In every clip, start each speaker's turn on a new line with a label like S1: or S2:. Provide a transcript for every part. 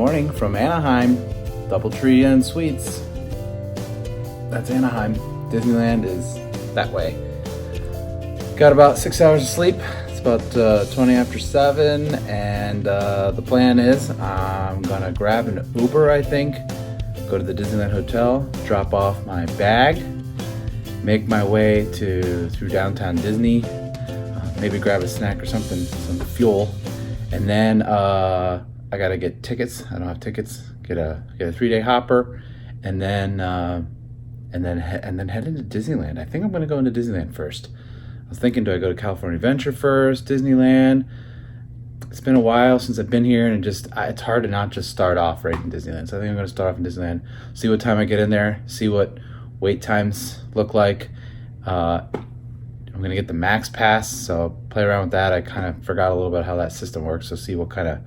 S1: morning from Anaheim, Doubletree and Suites. That's Anaheim. Disneyland is that way. Got about 6 hours of sleep. It's about 20 after 7, and the plan is I'm gonna grab an Uber, I think, go to the Disneyland Hotel, drop off my bag, make my way through downtown Disney, maybe grab a snack or something, some fuel, and then I gotta get tickets. I don't have tickets. Get a 3-day hopper, and then head into Disneyland. I think I'm gonna go into Disneyland first. I was thinking, do I go to California Adventure first, Disneyland? It's been a while since I've been here, and it's hard to not just start off right in Disneyland. So I think I'm gonna start off in Disneyland, see what time I get in there, see what wait times look like. I'm gonna get the Max Pass, so I'll play around with that. I kind of forgot a little bit how that system works, so see what kind of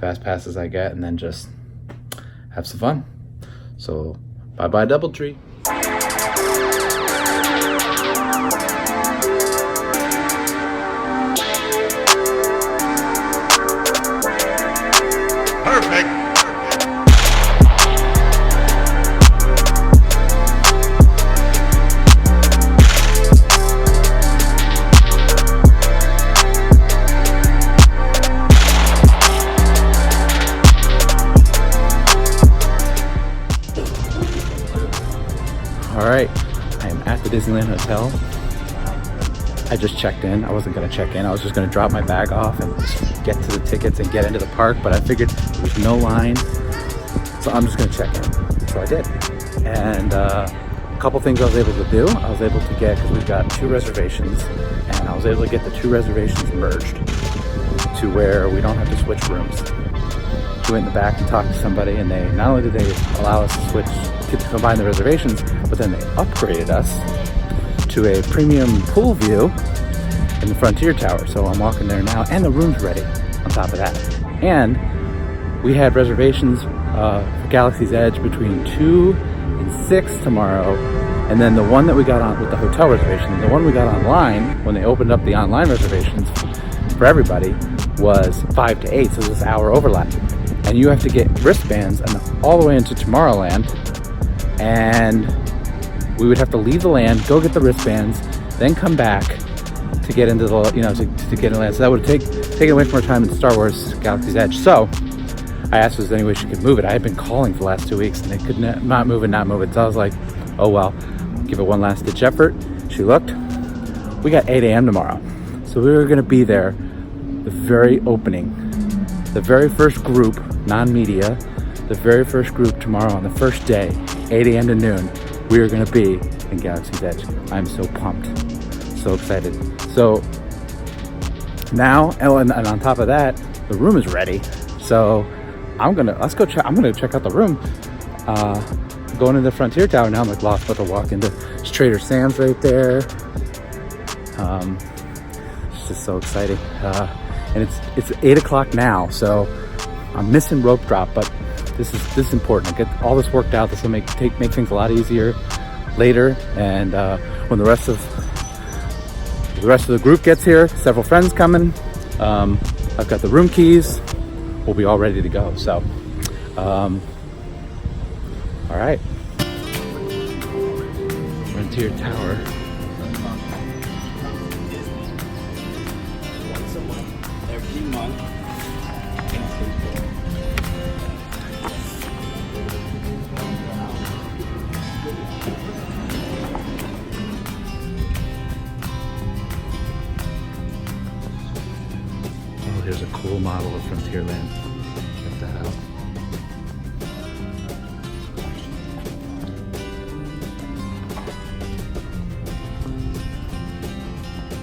S1: fast passes I get, and then just have some fun. So bye-bye Doubletree. All right, I am at the Disneyland Hotel. I just checked in. I wasn't gonna check in. I was just gonna drop my bag off and just get to the tickets and get into the park, but I figured there was no line, so I'm just gonna check in. So I did. And a couple things I was able to do. I was able to get, because we've got 2 reservations, and I was able to get the 2 reservations merged to where we don't have to switch rooms. We went in the back and talked to somebody, and they not only did they allow us to combine the reservations, but then they upgraded us to a premium pool view in the Frontier Tower. So I'm walking there now, and the room's ready on top of that. And we had reservations for Galaxy's Edge between 2 and 6 tomorrow. And then the one that we got on with the hotel reservation, the one we got online when they opened up the online reservations for everybody, was 5 to 8, so there's this hour overlap. And you have to get wristbands and all the way into Tomorrowland, and we would have to leave the land, go get the wristbands, then come back to get into the, to get in land. So that would take away from our time in Star Wars Galaxy's Edge. So I asked if there's any way she could move it. I had been calling for the last 2 weeks, and they could not move it. So I was like, oh well, give it one last ditch effort. She looked. We got 8 a.m. tomorrow. So we were gonna be there the very opening, the very first group, non-media, the very first group tomorrow on the first day, 8 a.m. to noon, we are gonna be in Galaxy's Edge. I'm so pumped, so excited. So now, and on top of that, the room is ready. So I'm gonna check out the room. Going into the Frontier Tower now, I'm like lost, but to walk into Trader Sam's right there. It's just so exciting. And it's 8 o'clock now, so I'm missing rope drop, but this is important. I get all this worked out. This will make things a lot easier later. And when the rest of the group gets here, several friends coming. I've got the room keys. We'll be all ready to go. So, all right. Frontier Tower. Here's a cool model of Frontierland. Check that out.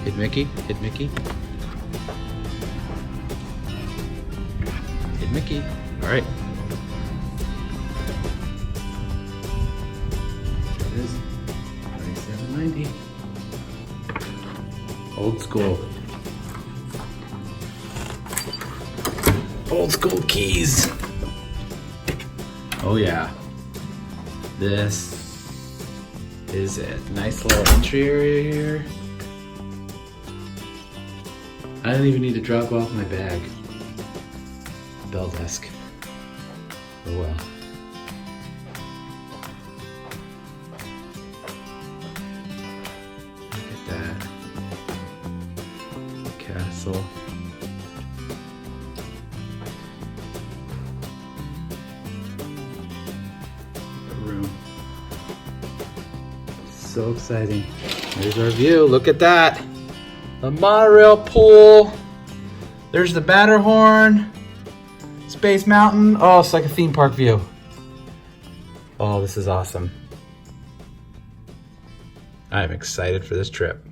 S1: Hit Mickey, hit Mickey. Hit Mickey. All right. There it is. 2790. Old school. Old school keys. Oh yeah. This is it. Nice little entry area here. I didn't even need to drop off my bag. Bell desk. Oh well. Look at that castle. The room. So exciting. There's our view. Look at that. The monorail pool. There's the Matterhorn. Space Mountain. Oh, it's like a theme park view. Oh, this is awesome. I'm excited for this trip.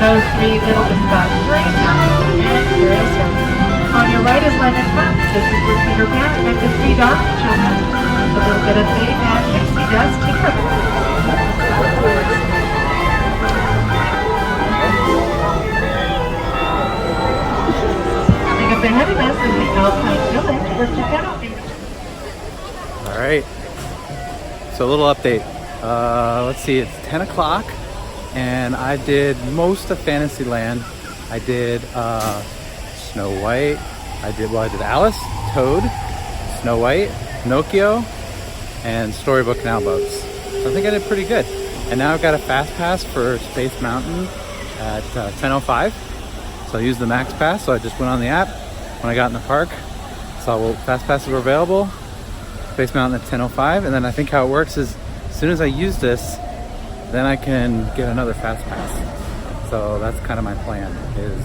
S2: those three little spots right now. And here is her. On your right is London Park. This is for Peter Pan and the three dark children. A little bit of fate and Pixie Dust Tinkerbell. Coming up ahead of us is the Alpine Village. over check out.
S1: All right. So a little update. Let's see, it's 10 o'clock and I did most of Fantasyland. I did Snow White. I did Alice, Toad, Snow White, Pinocchio, and Storybook Canal Boats. So I think I did pretty good. And now I've got a fast pass for Space Mountain at 10:05. So I used the Max Pass. So I just went on the app when I got in the park. Saw fast passes were available. Space Mountain at 10:05. And then I think how it works is as soon as I use this, then I can get another fast pass. So that's kind of my plan, is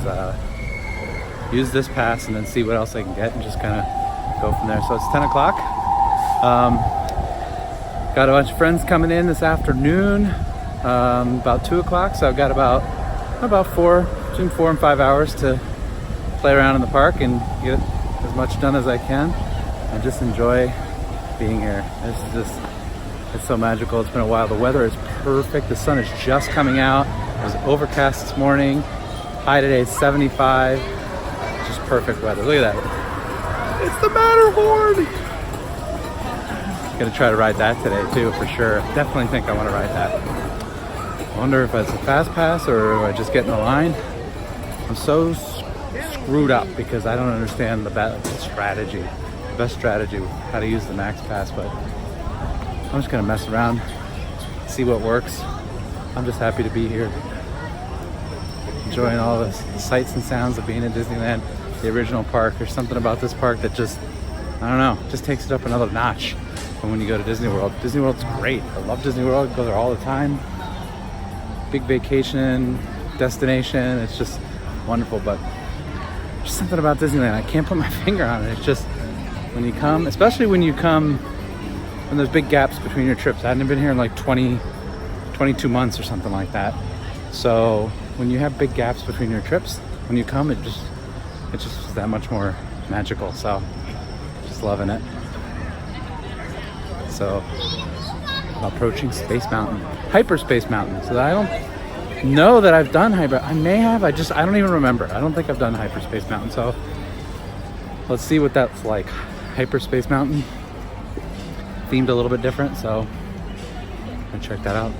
S1: use this pass and then see what else I can get and just kind of go from there. So it's 10 o'clock. Got a bunch of friends coming in this afternoon, about 2 o'clock. So I've got about between 4 and 5 hours to play around in the park and get as much done as I can and just enjoy being here. This is just, it's so magical. It's been a while. The weather is perfect. The sun is just coming out. It was overcast this morning. High today is 75. Just perfect weather. Look at that. It's the Matterhorn. Gonna try to ride that today too, for sure. Definitely think I want to ride that. I wonder if it's a fast pass or if I just get in the line. I'm so screwed up because I don't understand the best strategy how to use the Max Pass, but I'm just gonna mess around, see what works. I'm just happy to be here, enjoying all the sights and sounds of being in Disneyland, the original park. There's something about this park that just, I don't know, just takes it up another notch from when you go to Disney World. Disney World's great. I love Disney World. I go there all the time. Big vacation destination. It's just wonderful, but there's something about Disneyland. I can't put my finger on it. It's just when you come, especially when there's big gaps between your trips. I hadn't been here in like 22 months or something like that. So when you have big gaps between your trips, when you come, it's just that much more magical. So just loving it. So approaching Space Mountain, Hyperspace Mountain. So I don't know that I've done I may have. I don't even remember. I don't think I've done Hyperspace Mountain. So let's see what that's like. Hyperspace Mountain, themed a little bit different. So I'm gonna check that out.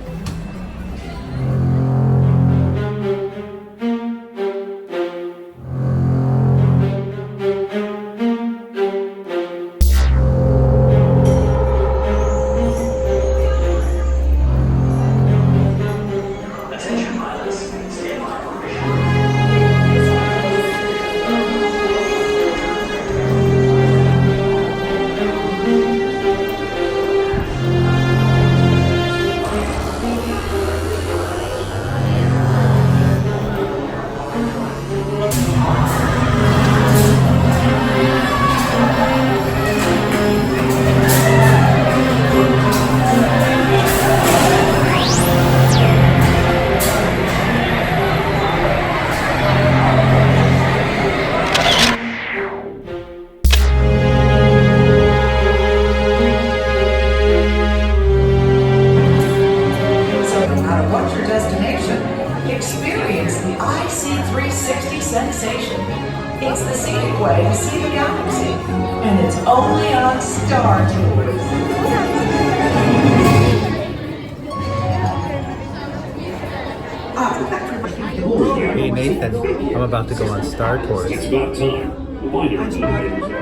S3: It's the scenic way to see the galaxy, and it's only on Star Tours.
S1: Hey Nathan, I'm about to go on Star Tours.
S4: It's about time. Wind your time.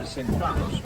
S5: Sentados.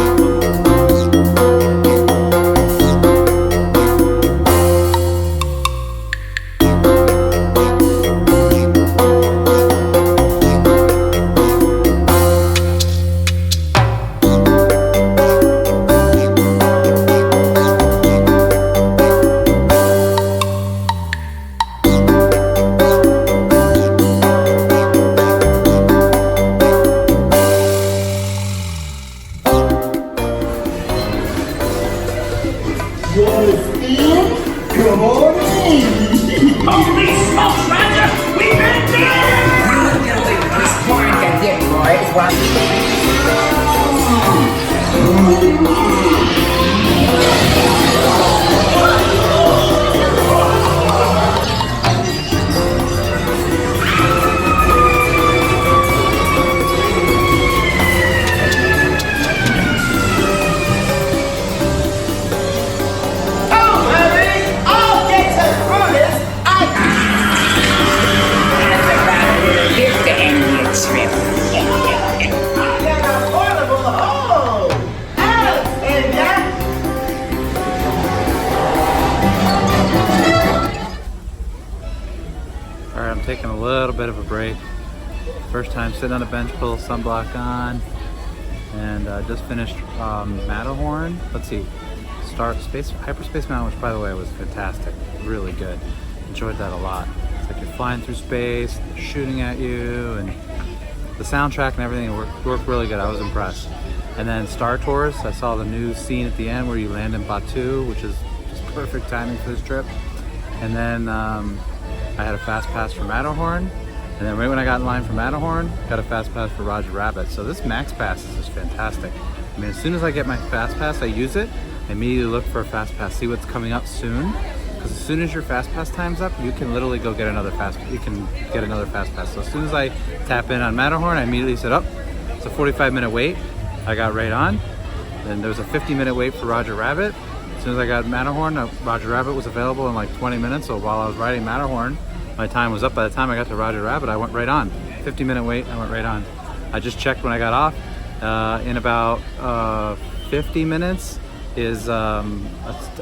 S1: Alright, I'm taking a little bit of a break. First time sitting on a bench, put a little sunblock on, and just finished Matterhorn. Let's see, Hyperspace Mountain, which by the way was fantastic, really good. Enjoyed that a lot. It's like you're flying through space, they're shooting at you, and the soundtrack and everything worked really good. I was impressed. And then Star Tours, I saw the new scene at the end where you land in Batu, which is just perfect timing for this trip. And then I had a fast pass for Matterhorn, and then right when I got in line for Matterhorn, got a fast pass for Roger Rabbit. So this Max Pass is just fantastic. I mean, as soon as I get my fast pass, I use it. I immediately look for a fast pass, see what's coming up soon. Because as soon as your fast pass time's up, you can literally go get another fast. You can get another fast pass. So as soon as I tap in on Matterhorn, I immediately said, "Oh, it's a 45-minute wait." I got right on. Then there was a 50-minute wait for Roger Rabbit. As soon as I got Matterhorn, Roger Rabbit was available in like 20 minutes. So while I was riding Matterhorn, my time was up. By the time I got to Roger Rabbit, I went right on. 50-minute wait, I went right on. I just checked when I got off. In about 50 minutes is a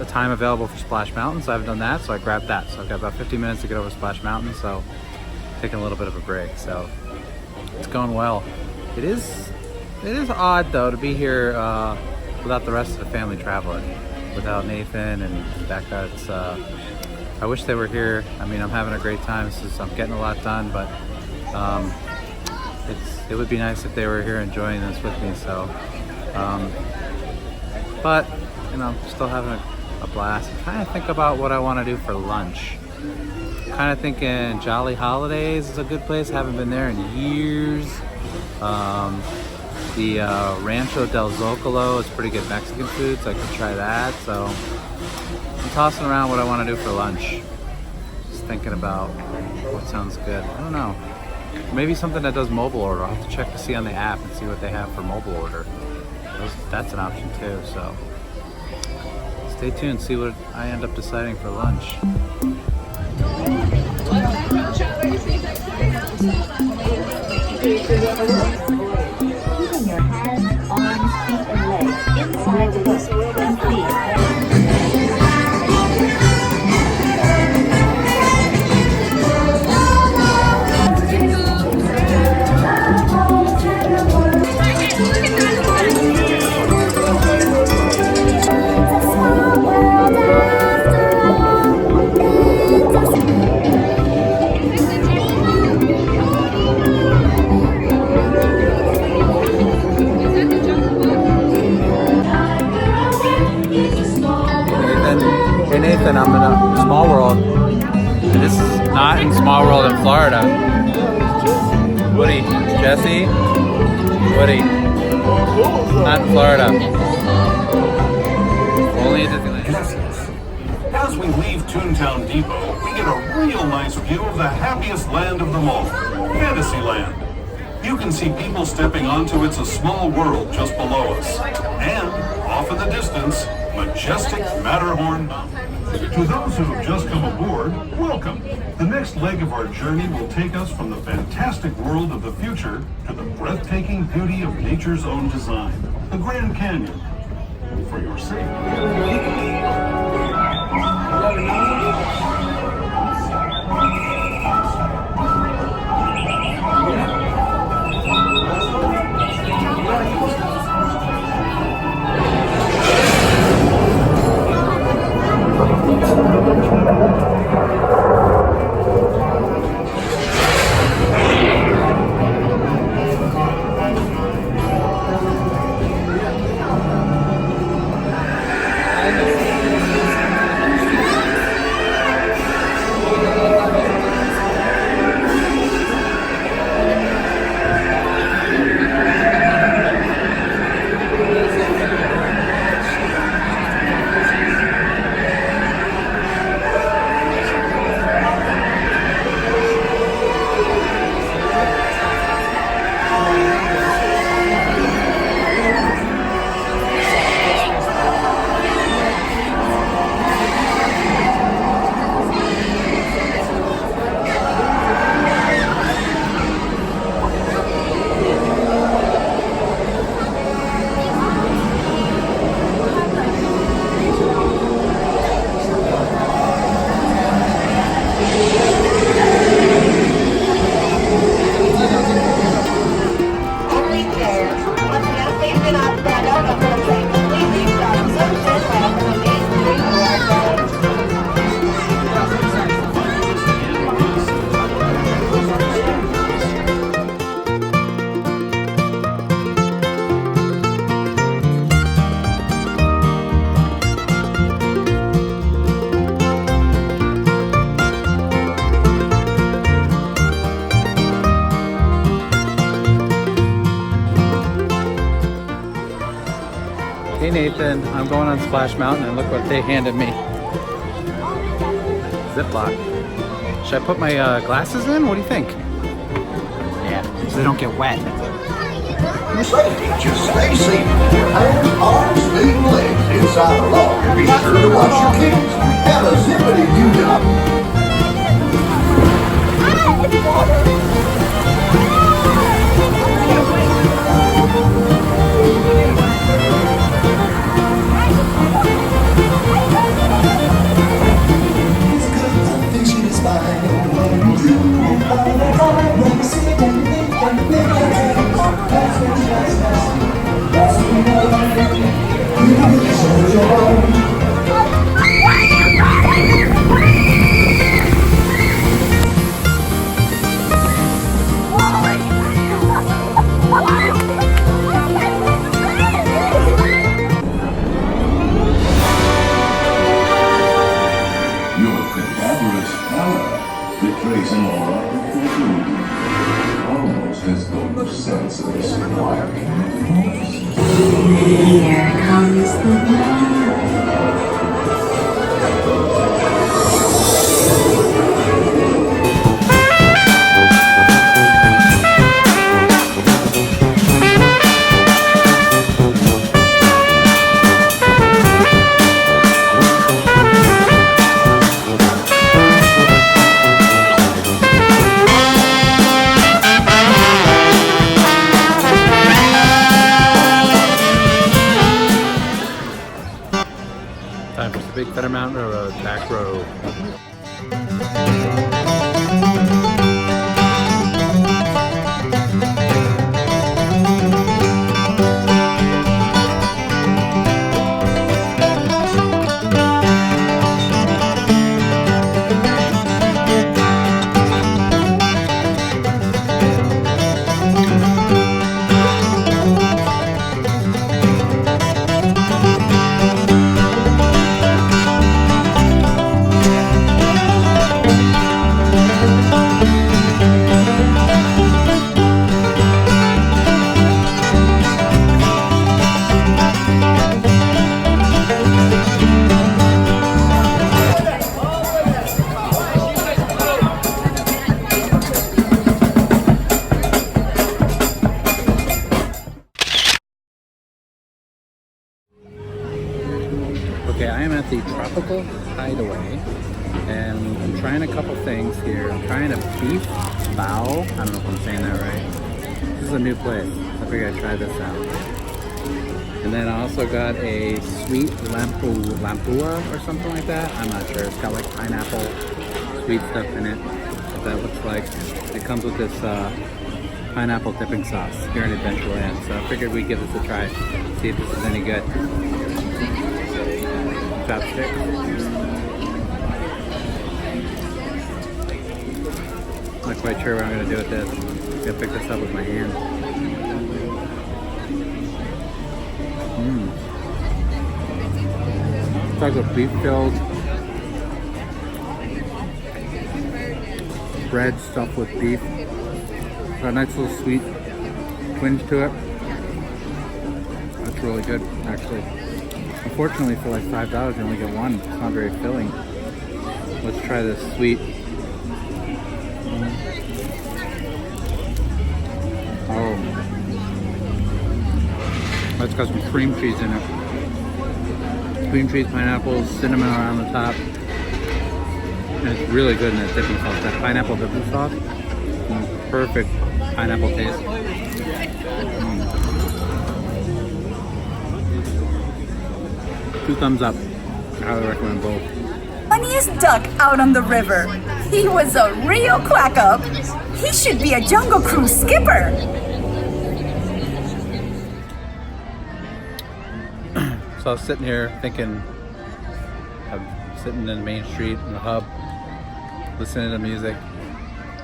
S1: time available for Splash Mountain. So I've done that, so I grabbed that. So I've got about 50 minutes to get over Splash Mountain. So taking a little bit of a break. So it's going well. It is odd though to be here without the rest of the family traveling. Without Nathan and Becca, it's I wish they were here. I mean, I'm having a great time. I'm getting a lot done, but it would be nice if they were here enjoying this with me. So, but you know, still having a blast. I'm trying to think about what I want to do for lunch. Kind of thinking Jolly Holidays is a good place. Haven't been there in years. The Rancho del Zocalo is pretty good Mexican food, so I could try that. So I'm tossing around what I want to do for lunch. Just thinking about what sounds good. I don't know. Maybe something that does mobile order. I'll have to check to see on the app and see what they have for mobile order. That's an option too. So stay tuned, see what I end up deciding for lunch.
S6: Keeping your hands, arms, feet, and legs inside the book and feet.
S1: Nathan, I'm in a small world. And this is not in Small World in Florida. Woody, Jesse, Woody. Not in Florida. Only at Disneyland.
S5: As we leave Toontown Depot, we get a real nice view of the happiest land of them all, Fantasyland. You can see people stepping onto It's a Small World just below us. And, off in the distance, majestic Matterhorn Mountain. To those who have just come aboard, welcome. The next leg of our journey will take us from the fantastic world of the future to the breathtaking beauty of nature's own design, the Grand Canyon. For your safety.
S1: Hey Nathan, I'm going on Splash Mountain and look what they handed me. Ziploc. Should I put my glasses in? What do you think? Yeah, so they don't get wet.
S7: Safety, just stay safe. Hands, arms, feet, and legs inside the log. And be sure to watch your kids. Have a zippity new job.
S6: Here comes the night.
S1: Time for the Big Thunder Mountain Railroad, back row. Okay, I am at the Tropical Hideaway, and I'm trying a couple things here. I'm trying a beef bao. I don't know if I'm saying that right. This is a new place. I figured I'd try this out. And then I also got a sweet lampua or something like that. I'm not sure. It's got like pineapple, sweet stuff in it. What that looks like. It comes with this pineapple dipping sauce here in Adventureland. So I figured we'd give this a try. See if this is any good. Chopstick. Not quite sure what I'm gonna do with this. I'm gonna pick this up with my hand. It's like a beef-filled bread stuffed with beef. Got a nice little sweet twinge to it. That's really good, actually. Unfortunately, for like $5, you only get one. It's not very filling. Let's try this sweet. Oh, that's got some cream cheese in it. Cream cheese, pineapples, cinnamon around the top. And it's really good in that dipping sauce. That pineapple dipping sauce. Perfect pineapple taste. Two thumbs up. I highly recommend both.
S8: Funniest duck out on the river. He was a real quack up. He should be a Jungle Cruise skipper.
S1: So I was sitting here thinking, I'm sitting in Main Street in the hub, listening to music,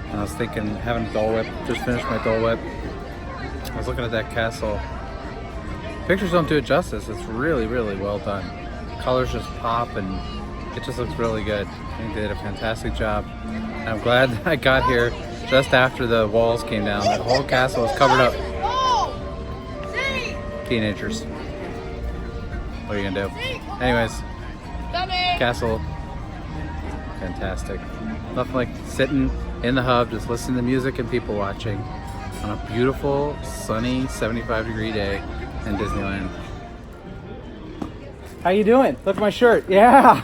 S1: and I was thinking, having a Dole Whip, just finished my Dole Whip. I was looking at that castle. Pictures don't do it justice. It's really, really well done. Colors just pop and it just looks really good. I think they did a fantastic job. And I'm glad that I got here just after the walls came down. The whole castle was covered up. Teenagers. What are you gonna do? Anyways, castle, fantastic. Nothing like sitting in the hub, just listening to music and people watching on a beautiful, sunny, 75-degree day in Disneyland. How you doing? Look at my shirt. Yeah.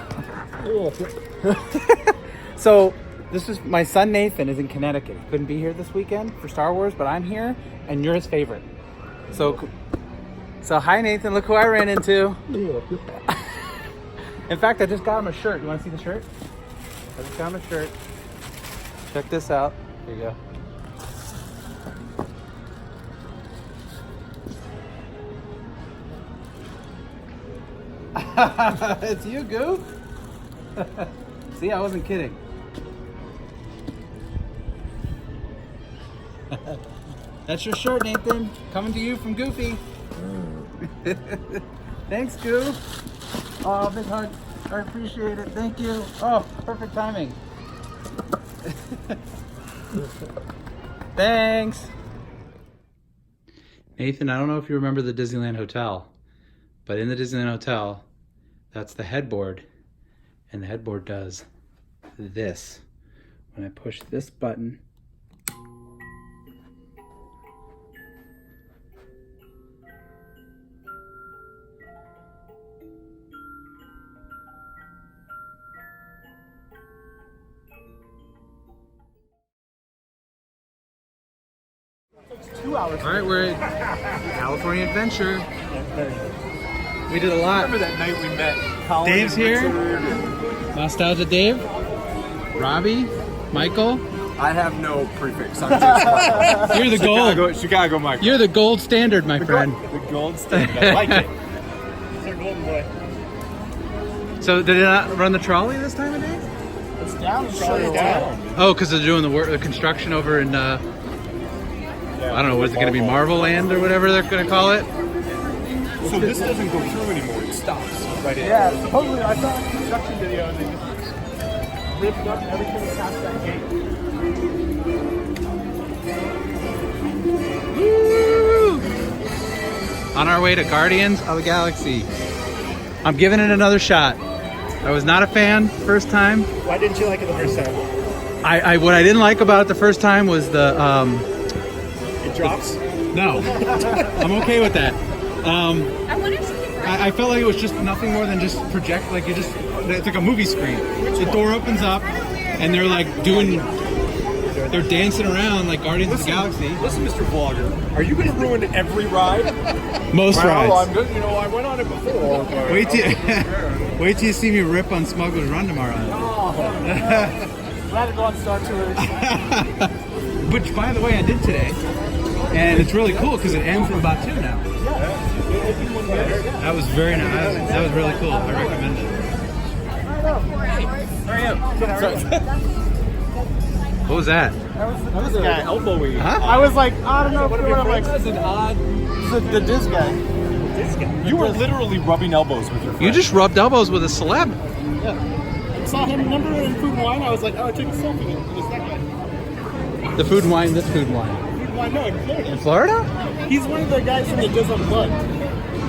S1: So this is my son Nathan is in Connecticut. He couldn't be here this weekend for Star Wars, but I'm here and you're his favorite. So hi Nathan, look who I ran into. In fact, I just got him a shirt. You want to see the shirt? I just got him a shirt. Check this out. Here you go. It's you, Goof. See, I wasn't kidding. That's your shirt, Nathan. Coming to you from Goofy. Thanks, Goof. Oh, big hug. I appreciate it. Thank you. Oh, perfect timing. Thanks. Nathan, I don't know if you remember the Disneyland Hotel, but in the Disneyland Hotel, that's the headboard, and the headboard does this. When I push this button, all right, we're at California Adventure. We did a lot.
S9: Remember that night we met? Colin
S1: Dave's
S9: and
S1: here.
S9: Richard.
S1: Nostalgia Dave, Robbie, Michael.
S9: I have no prefix. I'm just
S1: You're the gold.
S9: Chicago Michael.
S1: You're the gold standard, my friend.
S9: The gold standard. I like it.
S4: He's our golden boy.
S1: So did it not run the trolley this time of day?
S9: It's down. It's down.
S1: Oh, because they're doing the work, the construction over in I don't know, what is it going to be, Marvel Land or whatever they're going to call it?
S9: So this doesn't go through anymore. It stops right in.
S4: Yeah, supposedly I saw a construction video and they just ripped up everything past that gate.
S1: Woo! On our way to Guardians of the Galaxy. I'm giving it another shot. I was not a fan first time.
S4: Why didn't you like it the first time?
S1: What I didn't like about it the first time was the
S4: It drops?
S1: no. I'm okay with that. I felt like it was just nothing more than just project, like it's like a movie screen. The door opens up and they're like they're dancing around like Guardians of the Galaxy.
S9: Listen, Mr. Vlogger, are you going to ruin every ride?
S1: Most rides.
S9: I'm good. You know, I went on it before. But
S1: Wait till you see me rip on Smuggler's Run tomorrow.
S4: Rather go on Star Tours.
S1: Which, by the way, I did today, and it's really cool because it ends in about 2 now. That was very nice. That was really cool. I recommend it. What was that?
S4: That was a guy elbowing.
S1: Huh?
S4: I was like, I don't know if you're like an odd. The Diz guy.
S9: you were literally rubbing elbows with your friend.
S1: You just rubbed elbows with a celeb.
S4: Yeah. I saw him, remember, in Food and Wine? I was like, oh, I took a selfie. It was that guy.
S1: The Food and Wine, this Food and Wine.
S4: Food and Wine, no, in Florida.
S1: In Florida?
S4: He's one of the guys from the Diz Unplugged. I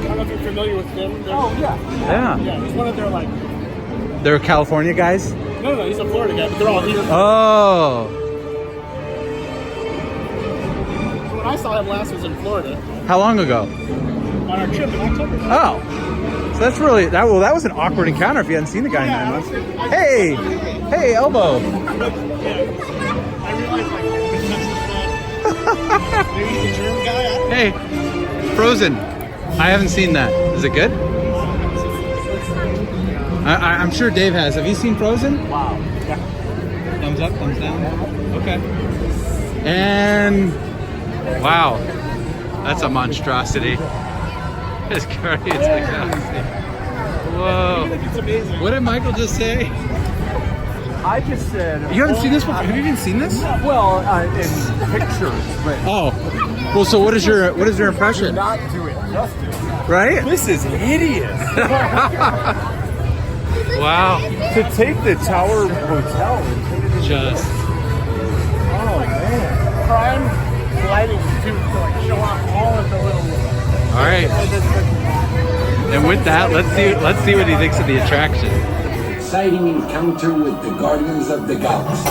S4: don't know if you're familiar with him.
S9: Oh, yeah.
S1: Yeah.
S4: Yeah, he's one of their, like...
S1: They're California guys?
S4: No, he's a Florida guy, but they're all here.
S1: Oh.
S4: So when I saw him last was in Florida.
S1: How long ago?
S4: On our trip in October.
S1: Oh. So that's really, that was an awkward encounter if you hadn't seen the guy in 9 months. Hey! Hey, elbow!
S4: I realized, like, maybe he's a German guy. I don't know.
S1: Hey, Frozen. I haven't seen that. Is it good? I'm sure Dave has. Have you seen Frozen?
S4: Wow. Yeah.
S1: Thumbs up, thumbs down. Okay. And wow, that's a monstrosity. It's Guardians of the Galaxy. Whoa.
S4: It's amazing.
S1: What did Michael just say?
S9: I just said...
S1: You haven't seen this before? Have you even seen this?
S9: Well, in pictures, but...
S1: Oh. Well, so what is your impression?
S9: Not do it justice.
S1: Right?
S9: This is hideous.
S1: Wow.
S9: To take the Tower Hotel and take it
S1: Just.
S9: Oh, man.
S4: Prime lighting to like show off all of the little...
S1: All right. And with that, let's see what he thinks of the attraction.
S7: Exciting encounter with the Guardians of the Galaxy.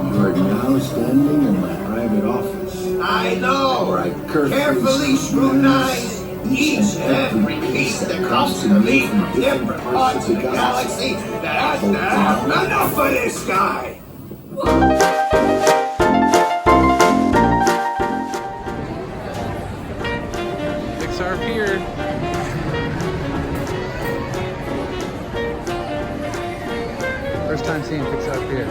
S7: You are now standing in my private office. I know. Where I carefully scrutinize each and every piece that comes to me from different parts of the galaxy. That's enough of this guy.
S1: Pixar Pier. First time seeing Pixar Pier.